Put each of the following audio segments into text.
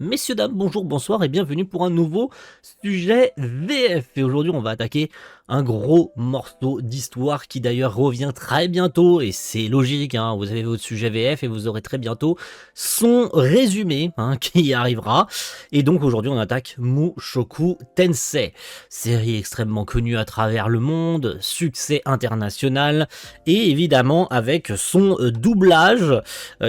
Messieurs, dames, bonjour, bonsoir et bienvenue pour un nouveau sujet VF. Et aujourd'hui, on va attaquer un gros morceau d'histoire qui d'ailleurs revient très bientôt. Et c'est logique, hein, vous avez votre sujet VF et vous aurez très bientôt son résumé qui arrivera. Et donc aujourd'hui, on attaque Mushoku Tensei. Série extrêmement connue à travers le monde, succès international et évidemment avec son doublage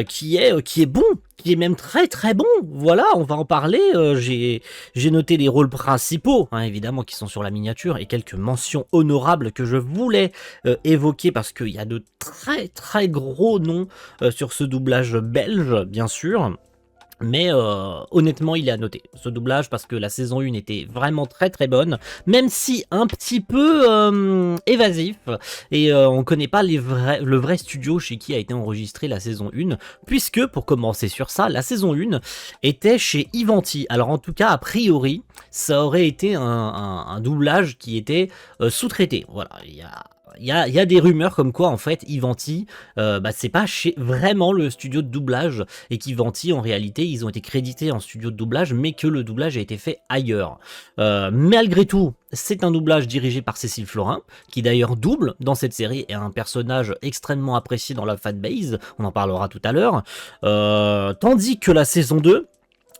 qui est bon, qui est même très très bon. Voilà, on va en parler. J'ai noté les rôles principaux, évidemment, qui sont sur la miniature, et quelques mentions honorables que je voulais évoquer parce qu'il y a de très très gros noms sur ce doublage belge, bien sûr. Mais honnêtement, il est à noter, ce doublage, parce que la saison 1 était vraiment très très bonne, même si un petit peu évasif, et on connaît pas le vrai studio chez qui a été enregistrée la saison 1, puisque, pour commencer sur ça, la saison 1 était chez Ivanti. Alors en tout cas, a priori, ça aurait été un doublage qui était sous-traité. Voilà, il y a des rumeurs comme quoi en fait Ivanti, c'est pas chez vraiment le studio de doublage, et qu'Ivanti en réalité ils ont été crédités en studio de doublage, mais que le doublage a été fait ailleurs. Malgré tout, c'est un doublage dirigé par Cécile Florin, qui d'ailleurs double dans cette série, et un personnage extrêmement apprécié dans la fanbase, on en parlera tout à l'heure. Tandis que la saison 2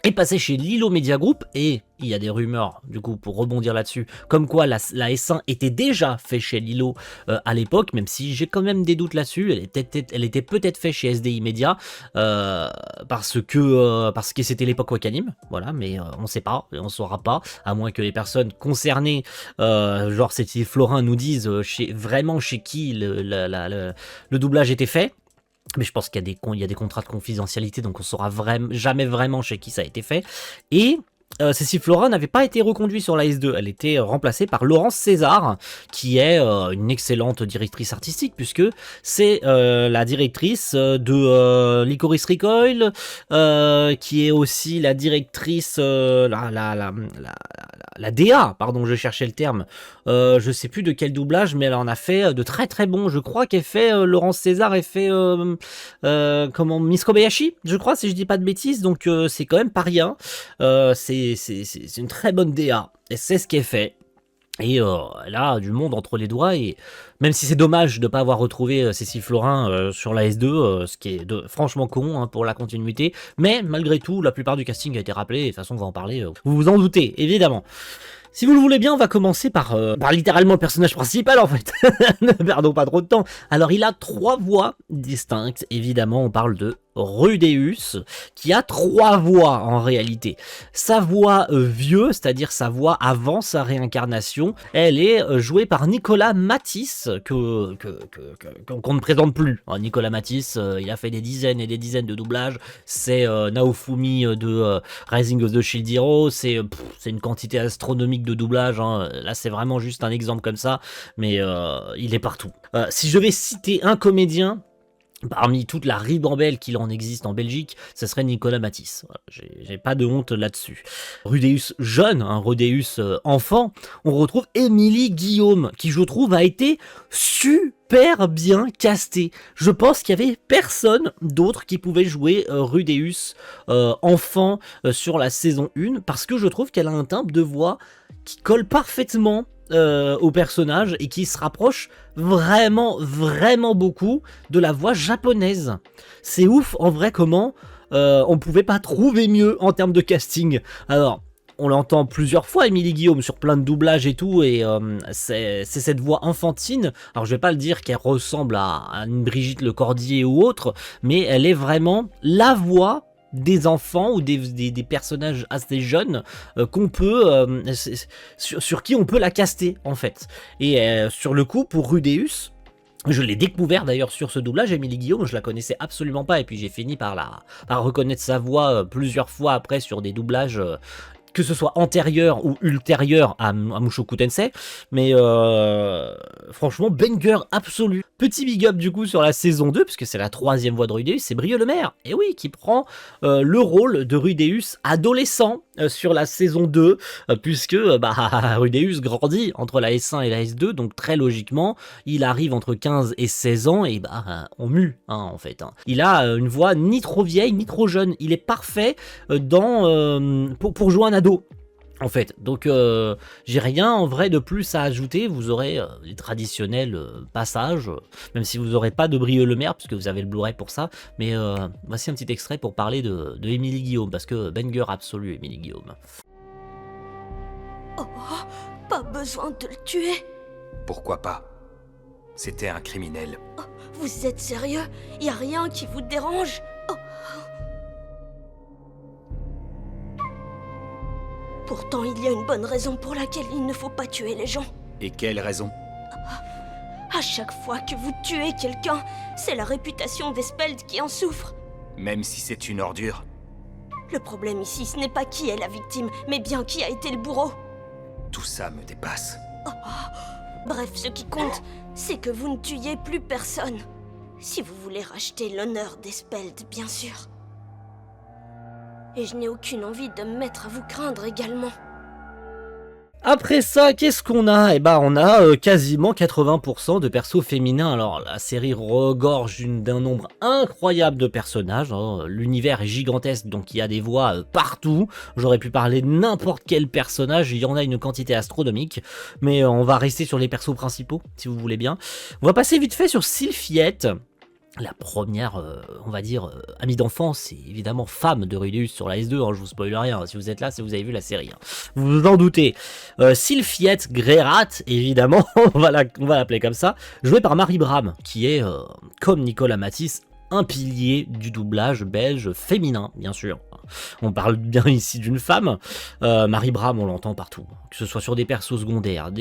est passé chez Lilo Media Group, et il y a des rumeurs, du coup, pour rebondir là-dessus, comme quoi la S1 était déjà fait chez Lilo à l'époque, même si j'ai quand même des doutes là-dessus. Elle était peut-être fait chez SDI Media, parce que c'était l'époque Wakanim, voilà, mais on sait pas, on saura pas, à moins que les personnes concernées, genre c'était Florin, nous disent vraiment chez qui le doublage était fait. Mais je pense qu'il y a des contrats de confidentialité, donc on saura jamais vraiment chez qui ça a été fait. Et Cécile Florin n'avait pas été reconduite sur la S2, elle était remplacée par Laurence César, qui est une excellente directrice artistique, puisque c'est la directrice de Licorice Recoil, qui est aussi la directrice, la DA, pardon, je cherchais le terme, je sais plus de quel doublage, mais elle en a fait de très très bons. Je crois qu'elle fait Laurence César, elle fait Miss Kobayashi, je crois, si je dis pas de bêtises, donc c'est quand même pas rien. C'est une très bonne DA, et c'est ce qu'elle fait. Et elle a du monde entre les doigts, et même si c'est dommage de ne pas avoir retrouvé Cécile Florin sur la S2, ce qui est franchement con pour la continuité, mais malgré tout, la plupart du casting a été rappelé, et de toute façon on va en parler, vous vous en doutez, évidemment. Si vous le voulez bien, on va commencer par littéralement le personnage principal en fait. Ne perdons pas trop de temps. Alors il a 3 voix distinctes, évidemment on parle de Rudeus, qui a 3 voix en réalité. Sa voix vieux, c'est-à-dire sa voix avant sa réincarnation, elle est jouée par Nicolas Matisse, qu'on ne présente plus. Nicolas Matisse, il a fait des dizaines et des dizaines de doublages, c'est Naofumi de Rising of the Shield Hero, c'est une quantité astronomique de doublage, là c'est vraiment juste un exemple comme ça, mais il est partout. Si je vais citer un comédien, parmi toute la ribambelle qu'il en existe en Belgique, ça serait Nicolas Matisse. Voilà, j'ai pas de honte là-dessus. Rudeus jeune, Rudeus enfant, on retrouve Émilie Guillaume, qui je trouve a été super bien castée. Je pense qu'il y avait personne d'autre qui pouvait jouer Rudeus enfant sur la saison 1, parce que je trouve qu'elle a un timbre de voix qui colle parfaitement au personnage, et qui se rapproche vraiment beaucoup de la voix japonaise. C'est ouf en vrai comment on pouvait pas trouver mieux en termes de casting. Alors on l'entend plusieurs fois, Émilie Guillaume, sur plein de doublages et tout, et c'est cette voix enfantine. Alors je vais pas le dire qu'elle ressemble à une Brigitte Lecordier ou autre, mais elle est vraiment la voix des enfants ou des personnages assez jeunes qu'on peut sur qui on peut la caster en fait. Et sur le coup, pour Rudeus, je l'ai découvert d'ailleurs sur ce doublage, Émilie Guillaume, je la connaissais absolument pas, et puis j'ai fini par reconnaître sa voix plusieurs fois après sur des doublages que ce soit antérieur ou ultérieur à Mushoku Tensei, mais franchement banger absolu. Petit big up du coup sur la saison 2, puisque c'est la 3e voix de Rudeus, c'est Brio Le Maire, et oui, qui prend le rôle de Rudeus adolescent sur la saison 2, puisque Rudeus grandit entre la S1 et la S2, donc très logiquement, il arrive entre 15 et 16 ans, et on mue, en fait. Il a une voix ni trop vieille, ni trop jeune, il est parfait pour jouer un ado. En fait, donc j'ai rien en vrai de plus à ajouter, vous aurez les traditionnels passages, même si vous n'aurez pas de Brio Le Maire, puisque vous avez le Blu-ray pour ça, mais voici un petit extrait pour parler de Émilie Guillaume, parce que banger absolu Émilie Guillaume. Oh, pas besoin de le tuer. Pourquoi pas? C'était un criminel. Oh, vous êtes sérieux? Y a rien qui vous dérange? Oh. Pourtant, il y a une bonne raison pour laquelle il ne faut pas tuer les gens. Et quelle raison? À chaque fois que vous tuez quelqu'un, c'est la réputation d'Espeld qui en souffre. Même si c'est une ordure? Le problème ici, ce n'est pas qui est la victime, mais bien qui a été le bourreau. Tout ça me dépasse. Bref, ce qui compte, c'est que vous ne tuiez plus personne. Si vous voulez racheter l'honneur d'Espeld, bien sûr. Et je n'ai aucune envie de me mettre à vous craindre également. Après ça, qu'est-ce qu'on a? On a quasiment 80% de persos féminins. Alors, la série regorge d'un nombre incroyable de personnages. L'univers est gigantesque, donc il y a des voix partout. J'aurais pu parler de n'importe quel personnage, il y en a une quantité astronomique. Mais on va rester sur les persos principaux, si vous voulez bien. On va passer vite fait sur Sylphiette. La première, on va dire, amie d'enfance, et évidemment femme de Rudeus sur la S2, je vous spoil rien, si vous êtes là, si vous avez vu la série. Vous vous en doutez. Sylphiette Greyrat, évidemment, on va l'appeler comme ça, jouée par Marie Bram, qui est, comme Nicolas Matisse, un pilier du doublage belge féminin, bien sûr. On parle bien ici d'une femme. Marie Bram, on l'entend partout. Que ce soit sur des persos secondaires,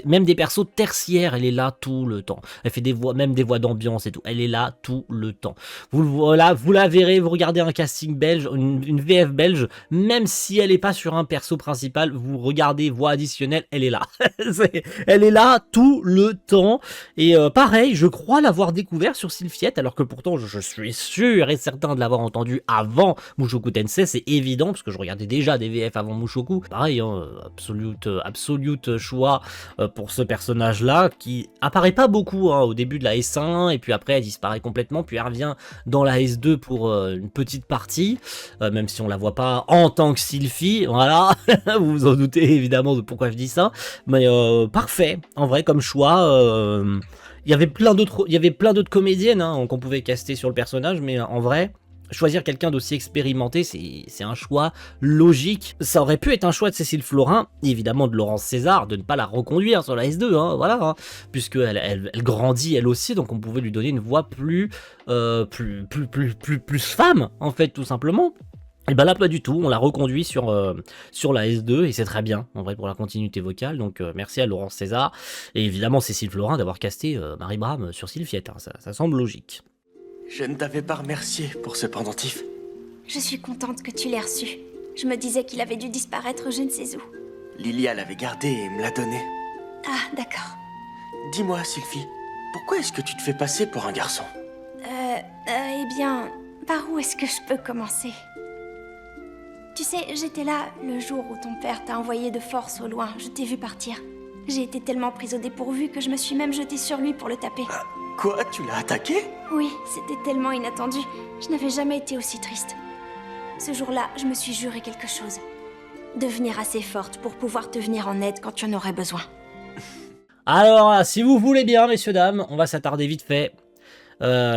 même des persos tertiaires, elle est là tout le temps. Elle fait des voix, même des voix d'ambiance et tout. Elle est là tout le temps. Vous la verrez, vous regardez un casting belge, une VF belge, même si elle n'est pas sur un perso principal, vous regardez voix additionnelle, elle est là. Elle est là tout le temps. Et pareil, je crois l'avoir découvert sur Sylphiette, alors que pourtant je suis sûr et certain de l'avoir entendu avant Mushoku Tensei, c'est évident, parce que je regardais déjà des VF avant Mushoku. Pareil, absolute choix pour ce personnage-là, qui apparaît pas beaucoup au début de la S1, et puis après elle disparaît complètement, puis elle revient dans la S2 pour une petite partie, même si on la voit pas en tant que Sylphie, voilà, vous vous en doutez évidemment de pourquoi je dis ça, mais parfait, en vrai, comme choix. Il y avait plein d'autres comédiennes qu'on pouvait caster sur le personnage, mais en vrai, choisir quelqu'un d'aussi expérimenté, c'est un choix logique. Ça aurait pu être un choix de Cécile Florin, et évidemment de Laurence César, de ne pas la reconduire sur la S2, puisqu'elle elle grandit elle aussi, donc on pouvait lui donner une voix plus femme, en fait, tout simplement. Et là pas du tout, on l'a reconduit sur la S2 et c'est très bien en vrai pour la continuité vocale, donc merci à Laurence César et évidemment Cécile Florin d'avoir casté Marie Bram sur Sylphiette, ça semble logique. Je ne t'avais pas remercié pour ce pendentif. Je suis contente que tu l'aies reçu. Je me disais qu'il avait dû disparaître je ne sais où. Lilia l'avait gardé et me l'a donné. Ah, d'accord. Dis-moi, Sylphie, pourquoi est-ce que tu te fais passer pour un garçon? Eh bien, par où est-ce que je peux commencer? Tu sais, j'étais là le jour où ton père t'a envoyé de force au loin. Je t'ai vu partir. J'ai été tellement prise au dépourvu que je me suis même jetée sur lui pour le taper. Quoi? Tu l'as attaqué? Oui, c'était tellement inattendu. Je n'avais jamais été aussi triste. Ce jour-là, je me suis juré quelque chose. Devenir assez forte pour pouvoir te venir en aide quand tu en aurais besoin. Alors, si vous voulez bien, messieurs, dames, on va s'attarder vite fait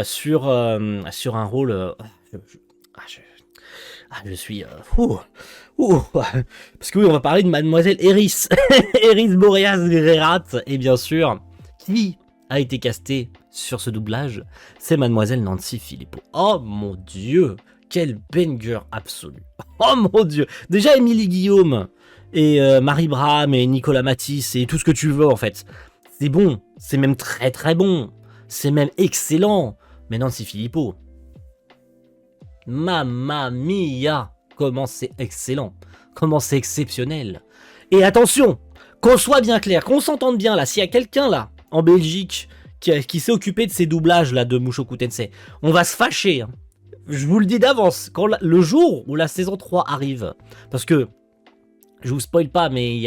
sur un rôle... je suis... parce que oui, on va parler de Mademoiselle Eris. Eris Boreas Greyrat. Et bien sûr, qui a été castée sur ce doublage? C'est Mademoiselle Nancy Philippot. Oh mon dieu, quel banger absolu. Oh mon dieu. Déjà, Émilie Guillaume et Marie Bram et Nicolas Matisse et tout ce que tu veux en fait. C'est bon, c'est même très très bon. C'est même excellent. Mais Nancy Philippot... Mamma mia, comment c'est excellent, comment c'est exceptionnel. Et attention, qu'on soit bien clair, qu'on s'entende bien là, s'il y a quelqu'un là, en Belgique, qui s'est occupé de ces doublages là de Mushoku Tensei. On va se fâcher. Hein. Je vous le dis d'avance, quand le jour où la saison 3 arrive, parce que je vous spoil pas, mais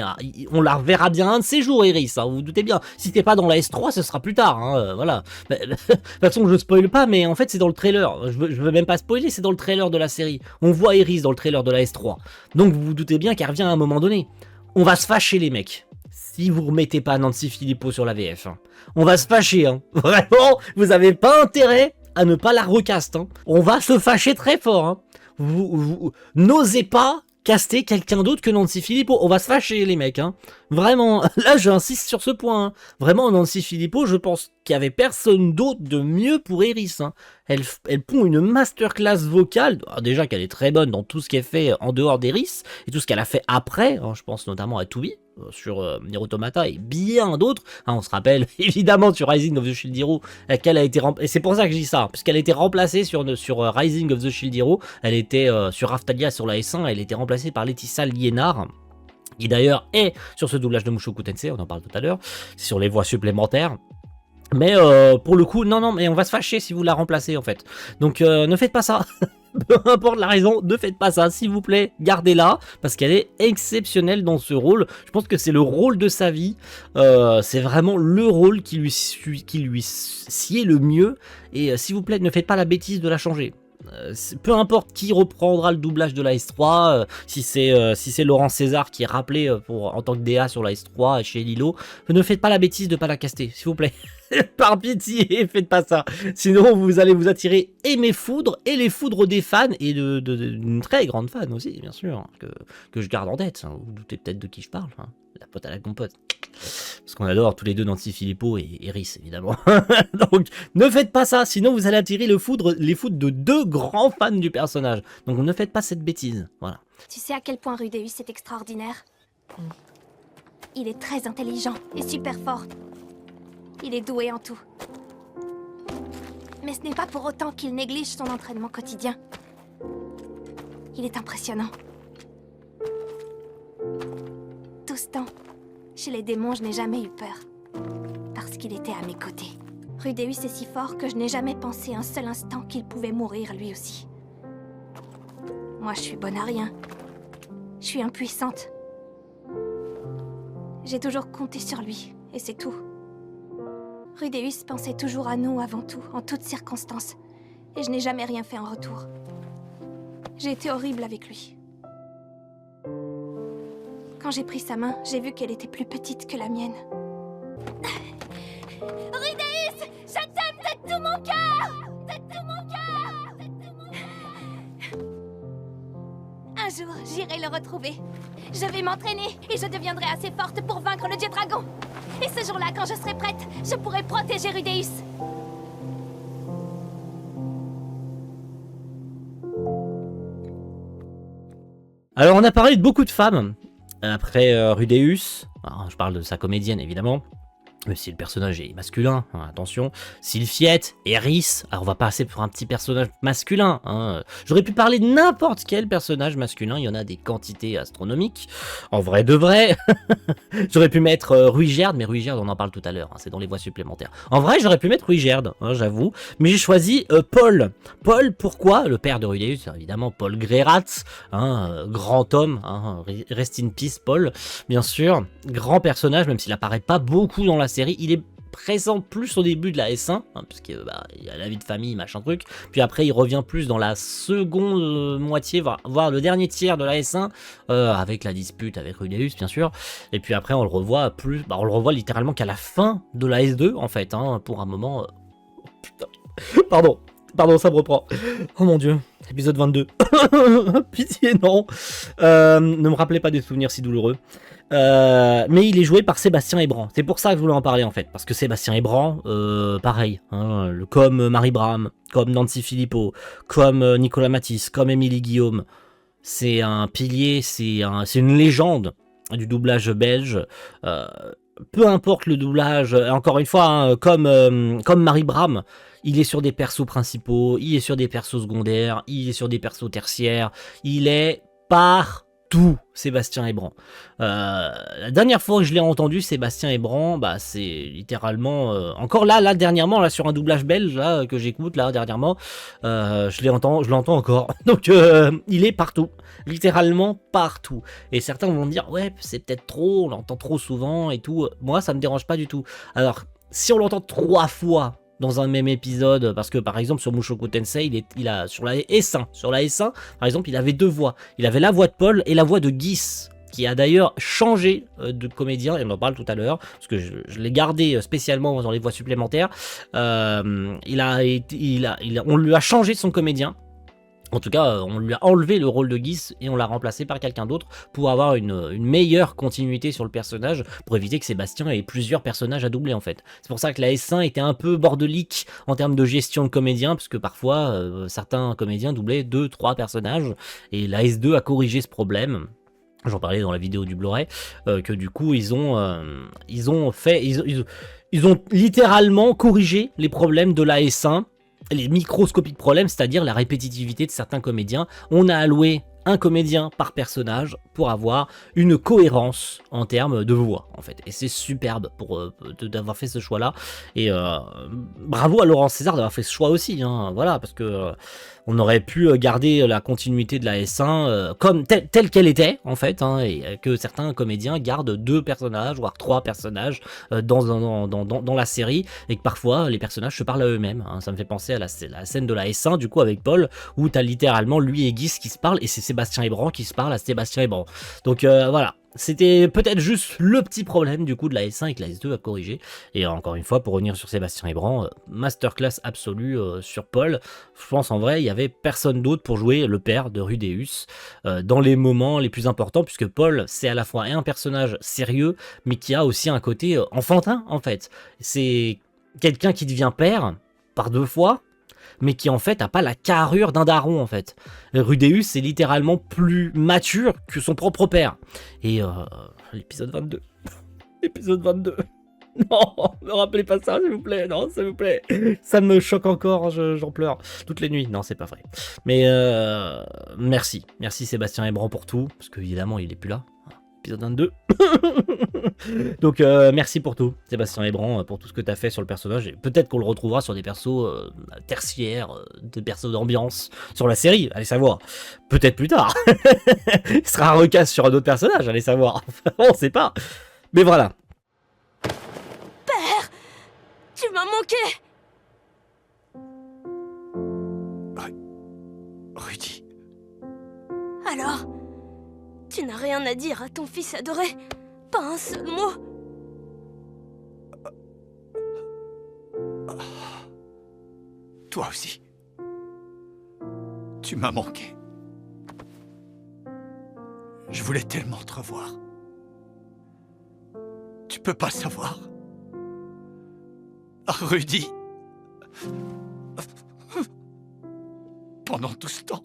on la reverra bien un de ces jours, Iris, hein, vous vous doutez bien. Si t'es pas dans la S3, ce sera plus tard, hein, voilà. De toute façon, je spoil pas, mais en fait, c'est dans le trailer. Je veux même pas spoiler, c'est dans le trailer de la série. On voit Iris dans le trailer de la S3. Donc, vous vous doutez bien qu'elle revient à un moment donné. On va se fâcher, les mecs. Si vous remettez pas Nancy Philippot sur la VF. Hein. On va se fâcher, hein. Vraiment, vous avez pas intérêt à ne pas la recast. Hein. On va se fâcher très fort. Hein. Vous n'osez pas caster quelqu'un d'autre que Nancy Philippot. On va se fâcher, les mecs. Hein. Vraiment, là, j'insiste sur ce point. Hein. Vraiment, Nancy Philippot, je pense qu'il y avait personne d'autre de mieux pour Iris. Hein. Elle pond une masterclass vocale. Alors, déjà qu'elle est très bonne dans tout ce qu'elle fait en dehors d'Iris et tout ce qu'elle a fait après. Hein, je pense notamment à Toubi sur Nier Automata et bien d'autres. Hein, on se rappelle évidemment sur Rising of the Shield Hero qu'elle a été remplacée. Et c'est pour ça que je dis ça, puisqu'elle a été remplacée sur Rising of the Shield Hero. Elle était sur Raftalia sur la S1. Elle était remplacée par Laetitia Liénard. Qui d'ailleurs est sur ce doublage de Mushoku Tensei, on en parle tout à l'heure, c'est sur les voix supplémentaires. Mais pour le coup, non, mais on va se fâcher si vous la remplacez en fait. Donc ne faites pas ça. Peu importe la raison, ne faites pas ça, s'il vous plaît, gardez-la, parce qu'elle est exceptionnelle dans ce rôle. Je pense que c'est le rôle de sa vie, c'est vraiment le rôle qui lui sied le mieux. Et s'il vous plaît, ne faites pas la bêtise de la changer. Peu importe qui reprendra le doublage de la S3, si c'est Laurent César qui est rappelé en tant que DA sur la S3 chez Lilo, ne faites pas la bêtise de pas la caster, s'il vous plaît. Par pitié, faites pas ça. Sinon, vous allez vous attirer et mes foudres et les foudres des fans et d'une très grande fan aussi, bien sûr, hein, que je garde en tête. Hein. Vous vous doutez peut-être de qui je parle. Hein. La pote à la compote. Parce qu'on adore tous les deux Nancy Philippot et Iris, évidemment. Donc, ne faites pas ça, sinon vous allez attirer les foudres de deux grands fans du personnage. Donc, ne faites pas cette bêtise. Voilà. Tu sais à quel point Rudeus est extraordinaire? Il est très intelligent et super fort. Il est doué en tout. Mais ce n'est pas pour autant qu'il néglige son entraînement quotidien. Il est impressionnant. Tout ce temps, chez les démons, je n'ai jamais eu peur. Parce qu'il était à mes côtés. Rudeus est si fort que je n'ai jamais pensé un seul instant qu'il pouvait mourir lui aussi. Moi, je suis bonne à rien. Je suis impuissante. J'ai toujours compté sur lui, et c'est tout. Rudeus pensait toujours à nous avant tout, en toutes circonstances. Et je n'ai jamais rien fait en retour. J'ai été horrible avec lui. Quand j'ai pris sa main, j'ai vu qu'elle était plus petite que la mienne. Rudeus, je t'aime de tout mon cœur! De tout mon cœur! De tout mon cœur! Un jour, j'irai le retrouver. Je vais m'entraîner et je deviendrai assez forte pour vaincre le dieu dragon. Et ce jour-là, quand je serai prête, je pourrai protéger Rudeus. Alors, on a parlé de beaucoup de femmes. Après Rudeus, alors, je parle de sa comédienne évidemment, même si le personnage est masculin, hein, attention. Sylphiette, Eris, alors on va passer pour un petit personnage masculin. Hein. J'aurais pu parler de n'importe quel personnage masculin, il y en a des quantités astronomiques. En vrai de vrai, j'aurais pu mettre Ruygerd, mais Ruygerd on en parle tout à l'heure, hein, c'est dans les voies supplémentaires. En vrai j'aurais pu mettre Ruygerd, hein, j'avoue, mais j'ai choisi Paul. Paul, pourquoi? Le père de Rudeus, évidemment, Paul Greirat, hein, grand homme, hein, rest in peace Paul, bien sûr, grand personnage, même s'il apparaît pas beaucoup dans la série, il est présent plus au début de la S1, hein, puisque il y a la vie de famille, machin truc, puis après il revient plus dans la seconde moitié, voire le dernier tiers de la S1, avec la dispute avec Rudeus bien sûr, et puis après on le revoit plus, on le revoit littéralement qu'à la fin de la S2 en fait, hein, pour un moment... Putain. Pardon, ça me reprend. Oh mon dieu, épisode 22. Pitié, non. Ne me rappelez pas des souvenirs si douloureux. Mais il est joué par Sébastien Ebran. C'est pour ça que je voulais en parler en fait. Parce que Sébastien Ebran, pareil, hein, comme Marie Braham, comme Nancy Philippot, comme Nicolas Matisse, comme Émilie Guillaume. C'est un pilier, c'est une légende du doublage belge. Peu importe le doublage, encore une fois, hein, comme Marie Braham, il est sur des persos principaux, il est sur des persos secondaires, il est sur des persos tertiaires, il est partout. tout Sébastien Ebran. La dernière fois que je l'ai entendu, Sébastien Ebran, bah c'est littéralement encore là dernièrement là sur un doublage belge là que j'écoute là dernièrement, je l'entends encore. Donc il est partout, littéralement partout. Et certains vont me dire ouais c'est peut-être trop, on l'entend trop souvent et tout. Moi ça me dérange pas du tout. Alors si on l'entend 3 fois dans un même épisode, parce que par exemple sur Mushoku Tensei, il a sur la S1, par exemple, il avait 2 voix. Il avait la voix de Paul et la voix de Guis, qui a d'ailleurs changé de comédien, et on en parle tout à l'heure, parce que je l'ai gardé spécialement dans les voix supplémentaires. On lui a changé son comédien. En tout cas, on lui a enlevé le rôle de Guis et on l'a remplacé par quelqu'un d'autre pour avoir une meilleure continuité sur le personnage, pour éviter que Sébastien ait plusieurs personnages à doubler en fait. C'est pour ça que la S1 était un peu bordelique en termes de gestion de comédiens, parce que parfois certains comédiens doublaient 2-3 personnages, et la S2 a corrigé ce problème. J'en parlais dans la vidéo du Blu-ray, que du coup ils ont littéralement corrigé les problèmes de la S1. Les microscopiques problèmes, c'est-à-dire la répétitivité de certains comédiens. On a alloué un comédien par personnage pour avoir une cohérence en termes de voix en fait, et c'est superbe d'avoir fait ce choix là, et bravo à Laurent César d'avoir fait ce choix aussi, hein, voilà, parce que on aurait pu garder la continuité de la S1 comme telle qu'elle était en fait, hein, et que certains comédiens gardent 2 personnages voire 3 personnages dans la série, et que parfois les personnages se parlent à eux-mêmes, hein. Ça me fait penser à la scène de la S1 du coup avec Paul, où t'as littéralement lui et Guis qui se parlent, et c'est Sébastien Ebran qui se parle à Sébastien Ebran. Donc voilà, c'était peut-être juste le petit problème du coup de la S1 et que la S2 a corrigé. Et encore une fois, pour revenir sur Sébastien Ebran, masterclass absolue sur Paul. Je pense en vrai, il y avait personne d'autre pour jouer le père de Rudeus dans les moments les plus importants, puisque Paul, c'est à la fois un personnage sérieux, mais qui a aussi un côté enfantin en fait. C'est quelqu'un qui devient père par 2 fois, mais qui en fait a pas la carrure d'un daron en fait. Rudeus est littéralement plus mature que son propre père. Et l'épisode 22. L'épisode 22. Non, ne rappelez pas ça s'il vous plaît, non s'il vous plaît. Ça me choque encore, j'en pleure toutes les nuits. Non, c'est pas vrai. Mais merci Sébastien Ebran pour tout, parce que évidemment il est plus là. Épisode 22. Donc merci pour tout Sébastien Ebran, pour tout ce que tu as fait sur le personnage, et peut-être qu'on le retrouvera sur des persos tertiaires, des persos d'ambiance sur la série, allez savoir, peut-être plus tard. Il sera un recast sur un autre personnage, allez savoir. On sait pas, mais voilà. Père, tu m'as manqué. Rudy, Alors, tu n'as rien à dire à ton fils adoré? Pas un seul mot? toi aussi. Tu m'as manqué. Je voulais tellement te revoir. Tu peux pas savoir. Ah, Rudy. Pendant tout ce temps,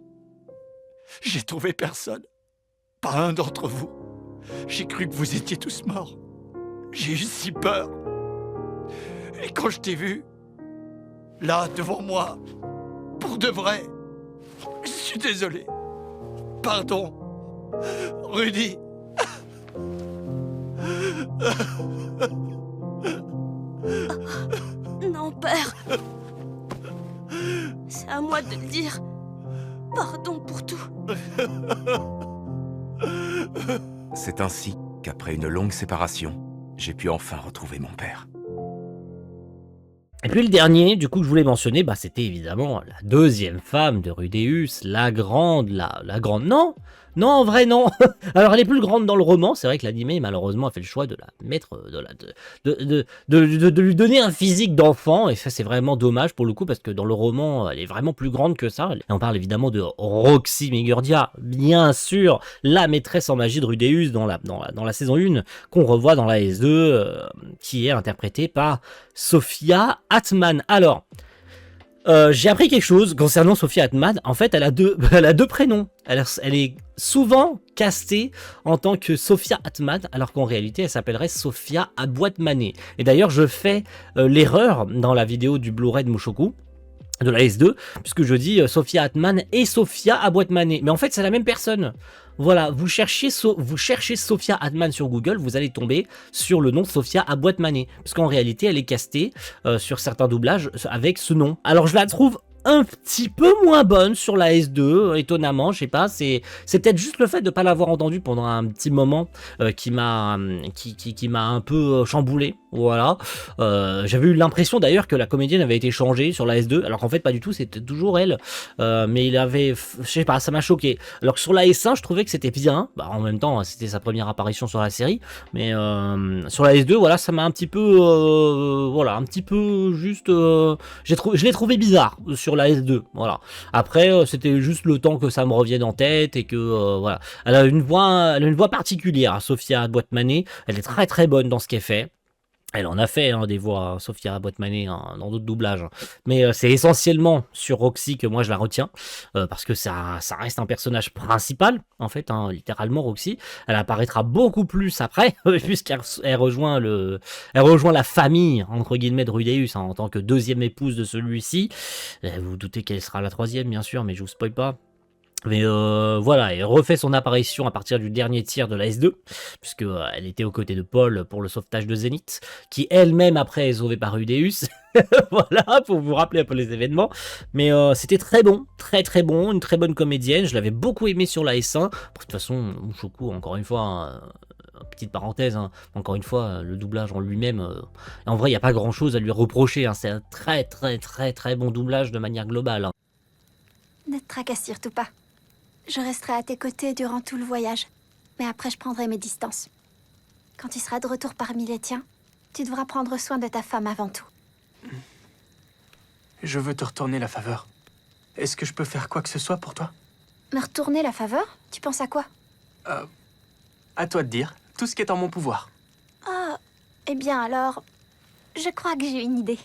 j'ai trouvé personne. Pas un d'entre vous. J'ai cru que vous étiez tous morts. J'ai eu si peur. Et quand je t'ai vu, là, devant moi, pour de vrai, je suis désolé. Pardon. Rudy. Non, père. C'est à moi de le dire. Pardon pour tout. C'est ainsi qu'après une longue séparation, j'ai pu enfin retrouver mon père. Et puis le dernier, du coup, que je voulais mentionner, bah, c'était évidemment la deuxième femme de Rudeus, la grande, non, en vrai, non. Alors, elle est plus grande dans le roman. C'est vrai que l'animé, malheureusement, a fait le choix de la mettre, de lui donner un physique d'enfant. Et ça, c'est vraiment dommage pour le coup, parce que dans le roman, elle est vraiment plus grande que ça. Et on parle évidemment de Roxy Megurdia, bien sûr, la maîtresse en magie de Rudeus dans la saison 1, qu'on revoit dans la S2, qui est interprétée par Sophia Atman. Alors, j'ai appris quelque chose concernant Sophia Atman. En fait, elle a deux prénoms. Elle est souvent castée en tant que Sophia Atman, alors qu'en réalité, elle s'appellerait Sophia Abouatmané. Et d'ailleurs, je fais l'erreur dans la vidéo du Blu-ray de Mushoku de la S2, puisque je dis Sophia Atman et Sophia Aboitmané. Mais en fait, c'est la même personne. Voilà, vous cherchez Sophia Atman sur Google, vous allez tomber sur le nom de Sophia Aboitmané. Parce qu'en réalité, elle est castée sur certains doublages avec ce nom. Alors, je la trouve un petit peu moins bonne sur la S2, étonnamment, je sais pas, c'est peut-être juste le fait de ne pas l'avoir entendue pendant un petit moment qui m'a un peu chamboulé, voilà. J'avais eu l'impression d'ailleurs que la comédienne avait été changée sur la S2, alors qu'en fait pas du tout, c'était toujours elle, mais il avait, je sais pas, ça m'a choqué. Alors que sur la S1, je trouvais que c'était bien, bah, en même temps, c'était sa première apparition sur la série, mais sur la S2, voilà, ça m'a un petit peu, voilà, un petit peu juste, je l'ai trouvé bizarre sur la S2, voilà. Après, c'était juste le temps que ça me revienne en tête et que, voilà. Elle a une voix particulière, Sophia Aboitmané, elle est très très bonne dans ce qu'elle fait. Elle en a fait des voix, Sophia Aboitmané, dans d'autres doublages. Mais c'est essentiellement sur Roxy que moi je la retiens, parce que ça reste un personnage principal, en fait, littéralement Roxy. Elle apparaîtra beaucoup plus après, puisqu'elle rejoint la famille, entre guillemets, de Rudeus, en tant que deuxième épouse de celui-ci. Vous vous doutez qu'elle sera la troisième, bien sûr, mais je vous spoil pas. Mais voilà, elle refait son apparition à partir du dernier tiers de la S2, puisque elle était aux côtés de Paul pour le sauvetage de Zénith, qui elle-même après est sauvée par Rudeus. Voilà, pour vous rappeler un peu les événements. Mais c'était très bon, très très bon, une très bonne comédienne. Je l'avais beaucoup aimé sur la S1. De toute façon, Mushoku, encore une fois, petite parenthèse, encore une fois, le doublage en lui-même, en vrai, il n'y a pas grand-chose à lui reprocher. C'est un très très très très bon doublage de manière globale. Ne te tracasse surtout pas. Je resterai à tes côtés durant tout le voyage. Mais après, je prendrai mes distances. Quand tu seras de retour parmi les tiens, tu devras prendre soin de ta femme avant tout. Je veux te retourner la faveur. Est-ce que je peux faire quoi que ce soit pour toi? Me retourner la faveur? Tu penses à quoi? À toi de dire. Tout ce qui est en mon pouvoir. Ah, eh bien alors, je crois que j'ai une idée.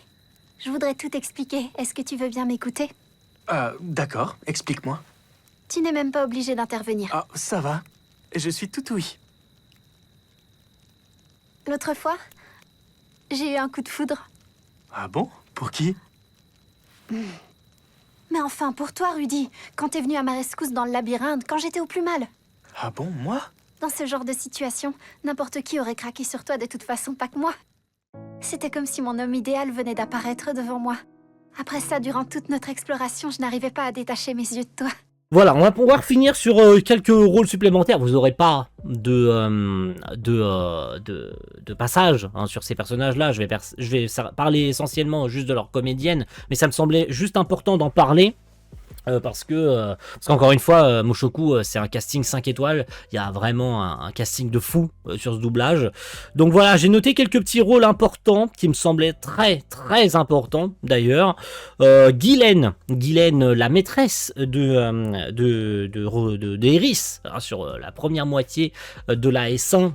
Je voudrais tout expliquer. Est-ce que tu veux bien m'écouter? D'accord. Explique-moi. Tu n'es même pas obligé d'intervenir. Ah, ça va. Je suis tout oui. L'autre fois, j'ai eu un coup de foudre. Ah bon? Pour qui? Mais enfin, pour toi, Rudy, quand t'es venu à ma rescousse dans le labyrinthe, quand j'étais au plus mal. Ah bon, moi? Dans ce genre de situation, n'importe qui aurait craqué sur toi de toute façon, pas que moi. C'était comme si mon homme idéal venait d'apparaître devant moi. Après ça, durant toute notre exploration, je n'arrivais pas à détacher mes yeux de toi. Voilà, on va pouvoir finir sur quelques rôles supplémentaires. Vous n'aurez pas de passage sur ces personnages-là. Je vais parler essentiellement juste de leur comédienne, mais ça me semblait juste important d'en parler. Parce qu'encore une fois, Mushoku, c'est un casting 5 étoiles. Il y a vraiment un casting de fou sur ce doublage. Donc voilà, j'ai noté quelques petits rôles importants qui me semblaient très très importants d'ailleurs. Guylaine, la maîtresse d'Eris, sur la première moitié de la S1.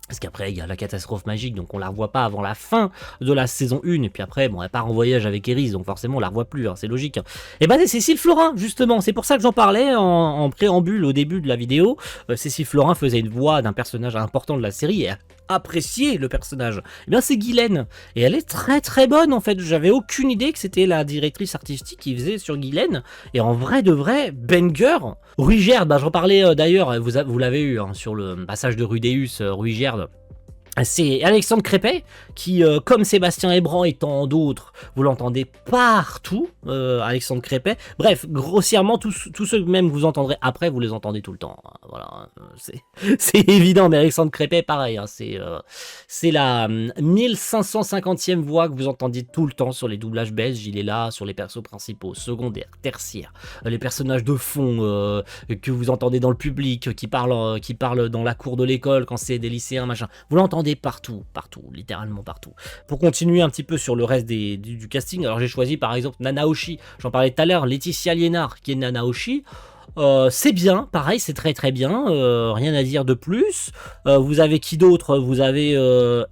Parce qu'après, il y a la catastrophe magique, donc on la revoit pas avant la fin de la saison 1. Et puis après, bon, elle part en voyage avec Eris, donc forcément, on la revoit plus, c'est logique. Et ben, c'est Cécile Florin, justement. C'est pour ça que j'en parlais en préambule au début de la vidéo. Cécile Florin faisait une voix d'un personnage important de la série et apprécier le personnage. Et bien, c'est Guylaine. Et elle est très très bonne, en fait. J'avais aucune idée que c'était la directrice artistique qui faisait sur Guylaine. Et en vrai de vrai, banger. Ruygerd, j'en parlais d'ailleurs, vous l'avez eu sur le passage de Rudeus, Ruygerd. C'est Alexandre Crépet qui, comme Sébastien Ebran et tant d'autres, vous l'entendez partout, Alexandre Crépet. Bref, grossièrement, tous ceux même que vous entendrez après, vous les entendez tout le temps. Voilà, c'est évident, mais Alexandre Crépet, pareil, c'est la 1550e voix que vous entendez tout le temps sur les doublages belges. Il est là sur les persos principaux, secondaires, tertiaires, les personnages de fond que vous entendez dans le public, qui parlent dans la cour de l'école quand c'est des lycéens, machin. Vous l'entendez partout, littéralement partout. Pour continuer un petit peu sur le reste du casting, alors j'ai choisi par exemple Nana Oshii, j'en parlais tout à l'heure, Laetitia Liénard qui est Nana Oshii. C'est bien, pareil, c'est très très bien, rien à dire de plus. Vous avez qui d'autre? Vous avez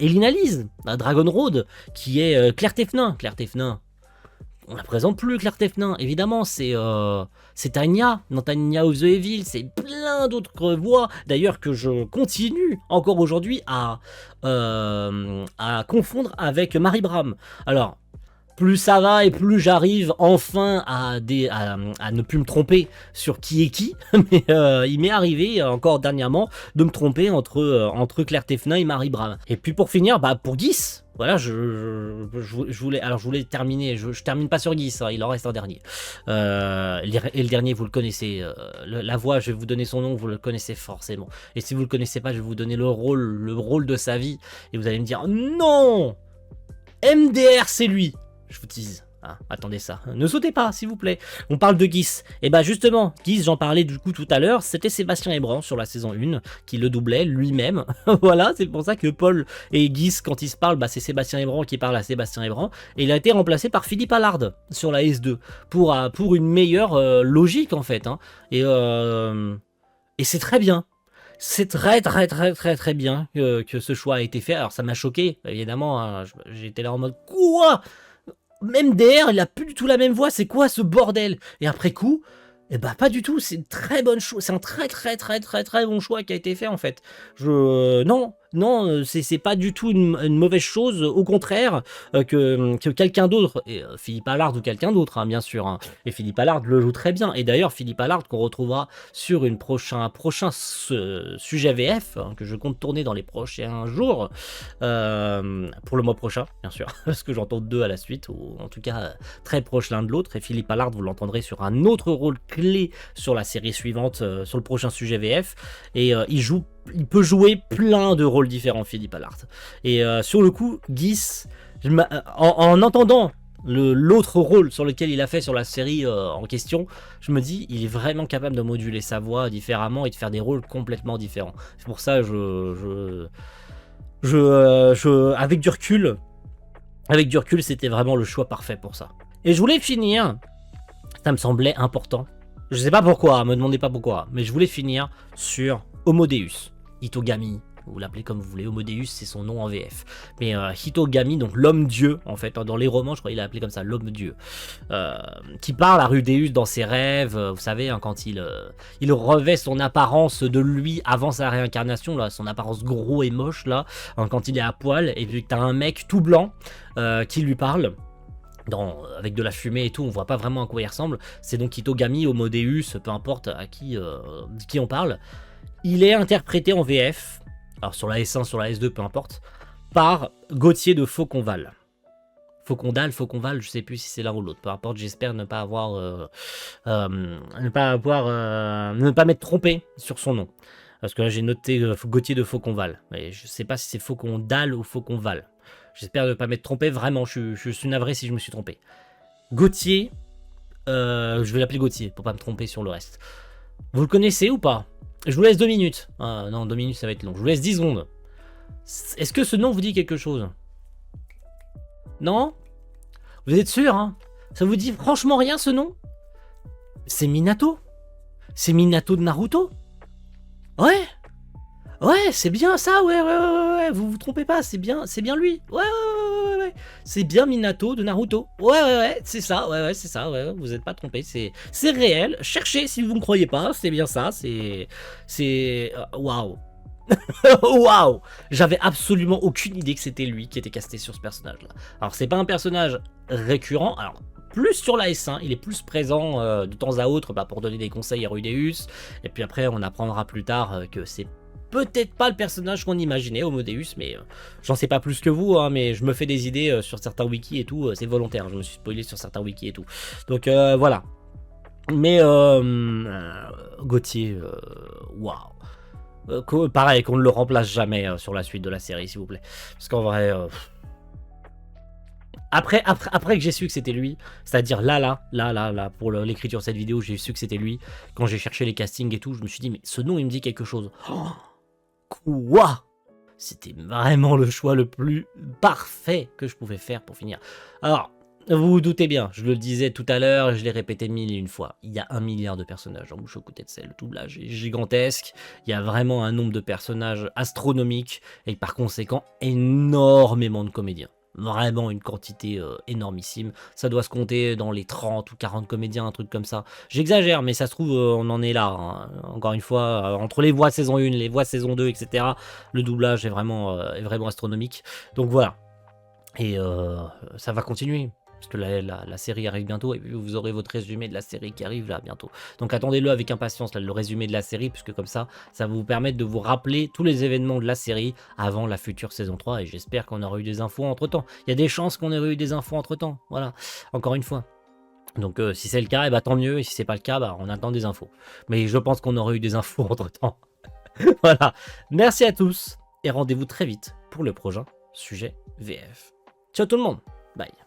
Elina Lise, Dragon Road, qui est Claire Tefnin. Claire Tefnin, on la présente plus, Claire Tefnin, évidemment, c'est Tanya, dans Tanya of the Evil, c'est plein d'autres voix, d'ailleurs que je continue encore aujourd'hui à confondre avec Marie Bram. Alors, plus ça va et plus j'arrive enfin à ne plus me tromper sur qui est qui. Mais il m'est arrivé encore dernièrement de me tromper entre Claire Tefna et Marie Bram. Et puis pour finir, bah pour Guis, voilà, je voulais terminer, je termine pas sur Guis, hein, il en reste un dernier. Et le dernier, vous le connaissez, la voix, je vais vous donner son nom, vous le connaissez forcément. Et si vous le connaissez pas, je vais vous donner le rôle de sa vie, et vous allez me dire, non, MDR, c'est lui. Je vous tease. Ah, attendez ça, ne sautez pas s'il vous plaît. On parle de Guis, et bah justement, Guis, j'en parlais du coup tout à l'heure, c'était Sébastien Ebran sur la saison 1 qui le doublait lui-même. Voilà, c'est pour ça que Paul et Guis, quand ils se parlent, bah c'est Sébastien Ebran qui parle à Sébastien Ebran, et il a été remplacé par Philippe Allard sur la S2 pour une meilleure logique en fait, hein. Et c'est très bien. C'est très bien que ce choix a été fait. Alors ça m'a choqué, évidemment, hein. J'étais là en mode quoi? Même DR, il a plus du tout la même voix, c'est quoi ce bordel? Et après coup, eh bah pas du tout, c'est une très bonne chose, c'est un très bon choix qui a été fait en fait. Non, c'est pas du tout une mauvaise chose, au contraire, que quelqu'un d'autre, et Philippe Allard ou quelqu'un d'autre, hein, bien sûr, hein, et Philippe Allard le joue très bien, et d'ailleurs Philippe Allard qu'on retrouvera sur un prochain sujet VF, hein, que je compte tourner dans les prochains jours, pour le mois prochain, bien sûr, parce que j'entends 2 à la suite, ou en tout cas très proches l'un de l'autre, et Philippe Allard, vous l'entendrez sur un autre rôle clé sur la série suivante, sur le prochain sujet VF, et il peut jouer plein de rôles différents, Philippe Allard. Et sur le coup, Guis, en entendant l'autre rôle sur lequel il a fait sur la série en question, je me dis, il est vraiment capable de moduler sa voix différemment et de faire des rôles complètement différents. C'est pour ça, avec du recul, c'était vraiment le choix parfait pour ça. Et je voulais finir, ça me semblait important. Je sais pas pourquoi, me demandez pas pourquoi, mais je voulais finir sur Homo Deus. Hitogami, vous l'appelez comme vous voulez, Homo Deus c'est son nom en VF. Mais Hitogami, donc l'homme-dieu, en fait, dans les romans je crois qu'il est appelé comme ça, l'homme-dieu, qui parle à Rudeus dans ses rêves, vous savez, hein, quand il revêt son apparence de lui avant sa réincarnation, là, son apparence gros et moche, là, hein, quand il est à poil, et puis t'as un mec tout blanc qui lui parle. Avec de la fumée et tout, on voit pas vraiment à quoi il ressemble. C'est donc Hitogami, Homo Deus, peu importe à qui on parle. Il est interprété en VF, alors sur la S1, sur la S2, peu importe, par Gauthier de Fauconval. Fauconval, je sais plus si c'est l'un ou l'autre, peu importe, j'espère ne pas m'être trompé sur son nom. Parce que là j'ai noté Gauthier de Fauconval, mais je sais pas si c'est Faucondal ou Fauconval. J'espère ne pas m'être trompé, vraiment, je suis navré si je me suis trompé. Gauthier, je vais l'appeler Gauthier, pour pas me tromper sur le reste. Vous le connaissez ou pas? Je vous laisse 2 minutes. Ah, non, 2 minutes ça va être long, je vous laisse 10 secondes. Est-ce que ce nom vous dit quelque chose? Non? Vous êtes sûr, hein? Ça vous dit franchement rien ce nom? C'est Minato? C'est Minato de Naruto? Ouais? Ouais, c'est bien ça, ouais, vous vous trompez pas, c'est bien lui. Ouais. C'est bien Minato de Naruto. Ouais, c'est ça, c'est ça, vous êtes pas trompé, c'est réel. Cherchez si vous me croyez pas, c'est bien ça, waouh. Waouh. J'avais absolument aucune idée que c'était lui qui était casté sur ce personnage-là. Alors, c'est pas un personnage récurrent, alors plus sur la S1, il est plus présent de temps à autre pour donner des conseils à Rudeus, et puis après on apprendra plus tard que c'est peut-être pas le personnage qu'on imaginait, Homo Deus, mais j'en sais pas plus que vous, hein, mais je me fais des idées sur certains wikis et tout, c'est volontaire, je me suis spoilé sur certains wikis et tout. Donc voilà. Mais Gauthier, waouh. Pareil, qu'on ne le remplace jamais sur la suite de la série, s'il vous plaît. Parce qu'en vrai... Après que j'ai su que c'était lui, c'est-à-dire là, pour l'écriture de cette vidéo, j'ai su que c'était lui. Quand j'ai cherché les castings et tout, je me suis dit, mais ce nom, il me dit quelque chose. Oh, quoi? C'était vraiment le choix le plus parfait que je pouvais faire pour finir. Alors, vous vous doutez bien, je le disais tout à l'heure, je l'ai répété 1001 fois. Il y a 1 milliard de personnages en bouche au côté de sel. Le doublage est gigantesque. Il y a vraiment un nombre de personnages astronomiques et par conséquent, énormément de comédiens. Vraiment une quantité énormissime. Ça doit se compter dans les 30 ou 40 comédiens, un truc comme ça. J'exagère, mais ça se trouve, on en est là. Hein. Encore une fois, entre les voix saison 1, les voix saison 2, etc., le doublage est vraiment astronomique. Donc voilà. Et ça va continuer. parce que la série arrive bientôt, et puis vous aurez votre résumé de la série qui arrive là bientôt. Donc attendez-le avec impatience, là, le résumé de la série, puisque comme ça va vous permettre de vous rappeler tous les événements de la série avant la future saison 3, et j'espère qu'on aura eu des infos entre-temps. Il y a des chances qu'on ait eu des infos entre-temps, voilà, encore une fois. Donc si c'est le cas, eh ben, tant mieux, et si c'est pas le cas, bah, on attend des infos. Mais je pense qu'on aurait eu des infos entre-temps. Voilà, merci à tous, et rendez-vous très vite pour le prochain sujet VF. Ciao tout le monde, bye.